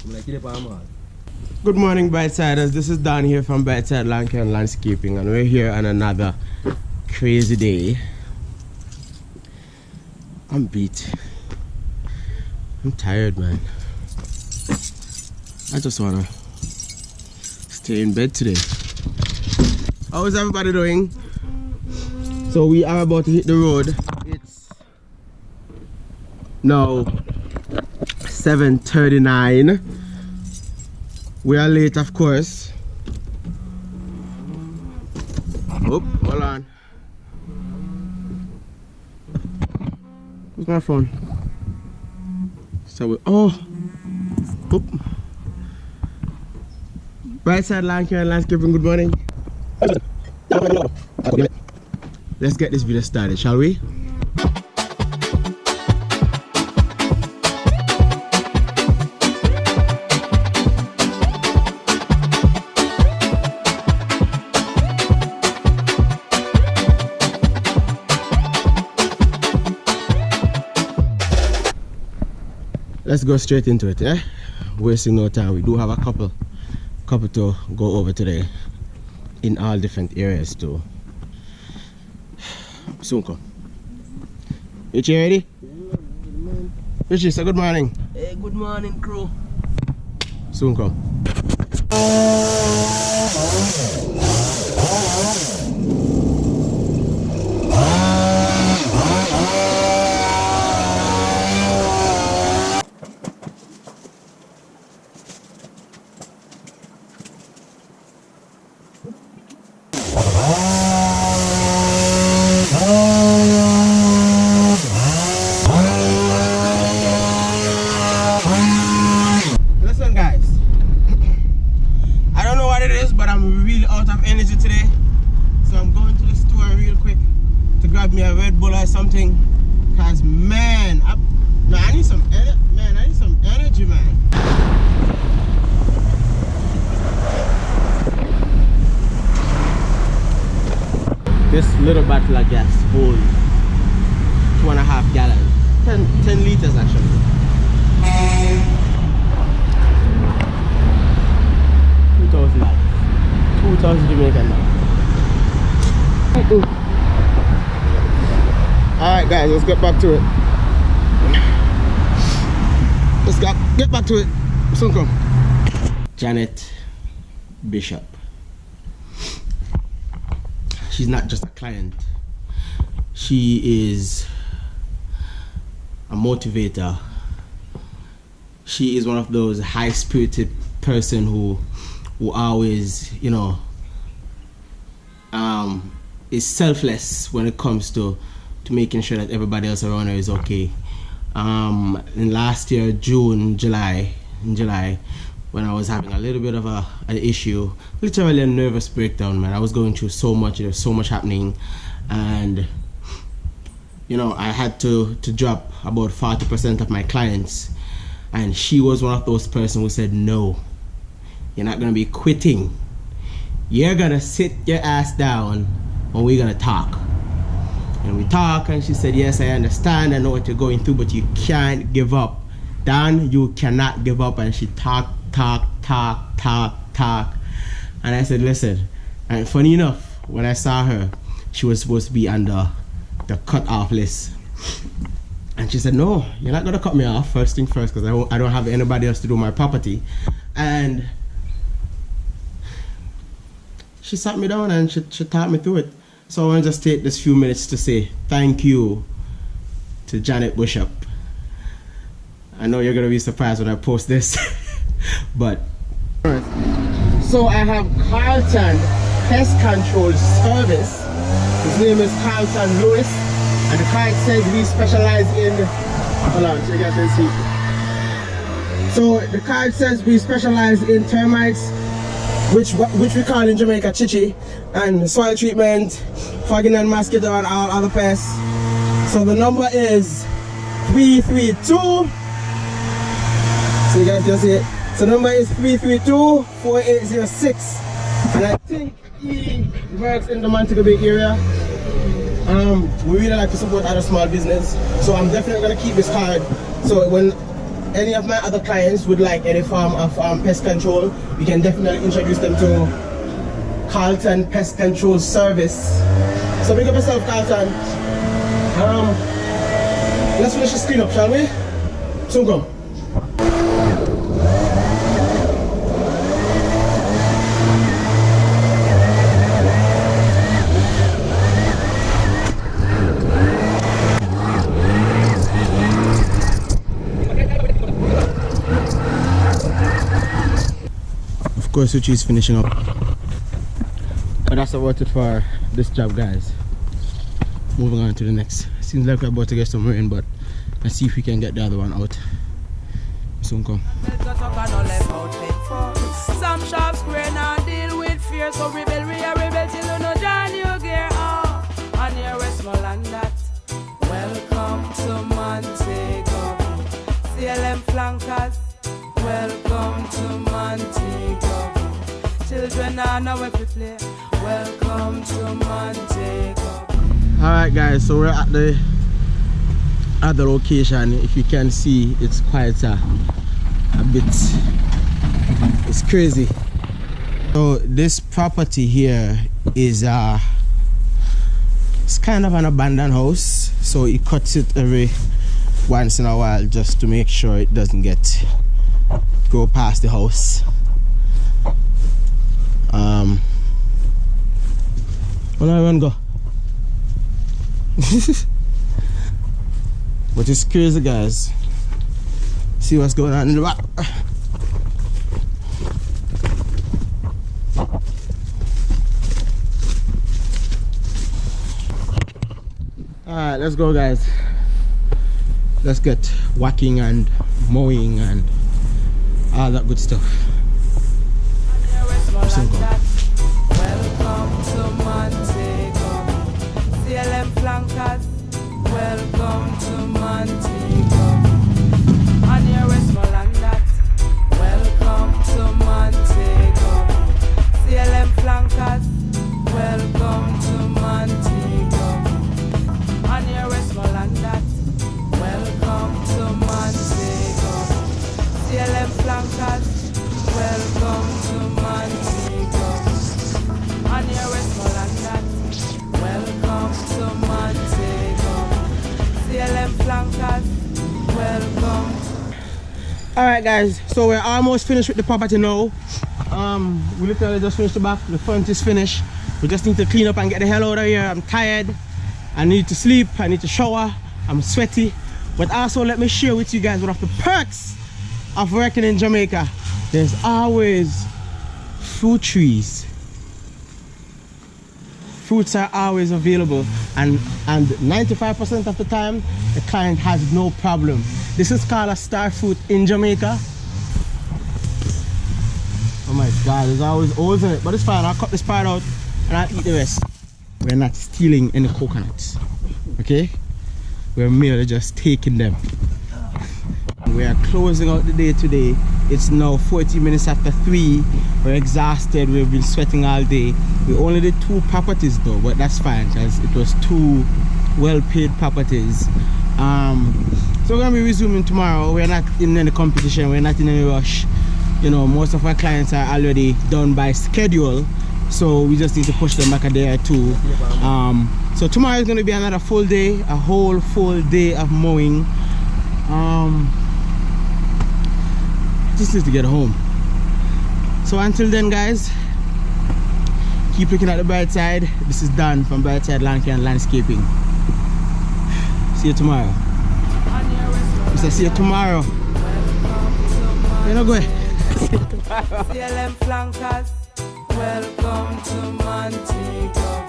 Good morning, Brightsiders. This is Don here from Brightside Lawncare and Landscaping, and we're here on another crazy day. I'm beat. I'm tired, man. I just wanna stay in bed today. How is everybody doing? So we are about to hit the road. It's now 7:39. We are late, of course. Oh, hold on. Where's my phone? So we, oh, oop. Brightside Lawncare and Landscaping, good morning. Let's get this video started, shall we? Let's go straight into it, eh? Wasting no time. We do have a couple to go over today in all different areas too. Soon come. Richie, ready? Richie, say good morning. Hey, good morning, crew. Soon come. Listen, guys, I don't know what it is, but I'm really out of energy today, so I'm going to the store real quick to grab me a Red Bull or something, cause man, I need some energy, man. This little bottle of gas holds 2.5 gallons, 10 liters actually. 2,000 dollars, 2,000 Jamaican dollars. Alright guys, let's get back to it. Let's get back to it. Soon come. Janet Bishop. She's not just a client. She is a motivator. She is one of those high-spirited person who always, you know, is selfless when it comes to making sure that everybody else around her is okay. In last year, in July, when I was having a little bit of an issue, literally a nervous breakdown, man. I was going through so much, there was so much happening, and you know, I had to drop about 40% of my clients, and she was one of those persons who said, no, you're not gonna be quitting, you're gonna sit your ass down and we're gonna talk. And we talk, and she said, yes, I understand, I know what you're going through, but you can't give up. Dan, you cannot give up. And she talked, and I said, listen. And funny enough, when I saw her, she was supposed to be on the cut off list, and she said, no, you're not gonna cut me off, first thing first, because I don't have anybody else to do my property. And she sat me down and she taught me through it. So I want to just take this few minutes to say thank you to Janet Bishop. I know you're gonna be surprised when I post this. But so I have Carlton Pest Control Service. His name is Carlton Lewis, and the card says we specialize in, hold on, so you guys can see. So the card says we specialize in termites, which we call in Jamaica chichi, and soil treatment, fogging and mosquito, and all other pests. So the number is 332. So you guys can see it. So the number is 332-4806, and I think he works in the Montego Bay area. We really like to support other small business, so I'm definitely gonna keep this card. So when any of my other clients would like any form of pest control, we can definitely introduce them to Carlton Pest Control Service. So big up yourself, Carlton. Let's finish the screen up, shall we? Soon come. Of course, which is finishing up. But that's about it for this job, guys. Moving on to the next. Seems like we're about to get some rain, but let's see if we can get the other one out. Soon come. Some shops square now deal with fear, so rebel till you know John you gear on. And here Westmoreland that. Welcome to Montego. CLM flankers. Welcome to Montego. Children are now where to play. Welcome to Montego. Alright guys, so we're at the location. If you can see, it's quite a bit, it's crazy. So this property here is it's kind of an abandoned house, so it cuts it every once in a while just to make sure it doesn't go past the house. Where everyone go? But it's crazy, guys. See what's going on in the back. Alright, let's go, guys. Let's get whacking and mowing and all that good stuff. Welcome to Montego. CLM flankers. Welcome to Montego. On your Westmoreland that. Welcome to Montego. CLM flankers. Welcome to Montego. On your Westmoreland that. Welcome to Montego. CLM flankers. Welcome to Montego. On your Westmoreland that. Welcome to Montego. CLM flankers. Welcome. Alright guys, so we're almost finished with the property now. We literally just finished the back, the front is finished. We just need to clean up and get the hell out of here. I'm tired, I need to sleep, I need to shower, I'm sweaty. But also let me share with you guys one of the perks of working in Jamaica. There's always fruit trees. Fruits are always available, and 95% of the time the client has no problem. This is called a star fruit in Jamaica. Oh my god, there's always holes in it, but it's fine. I'll cut this part out and I'll eat the rest. We're not stealing any coconuts, okay? We're merely just taking them. We are closing out the day today. It's now 40 minutes after 3. We're exhausted, we've been sweating all day. We only did 2 properties though, but that's fine because it was 2 well-paid properties. So we're gonna be resuming tomorrow. We're not in any competition, we're not in any rush. You know, most of our clients are already done by schedule, so we just need to push them back a day or 2. So tomorrow is going to be another full day, a whole full day of mowing. Just need to get home. So until then guys, keep looking at the bright side. This is Dan from Brightside Lawncare and Landscaping. See you tomorrow. I see you tomorrow. You're not going. CLM flankers, welcome to Montego.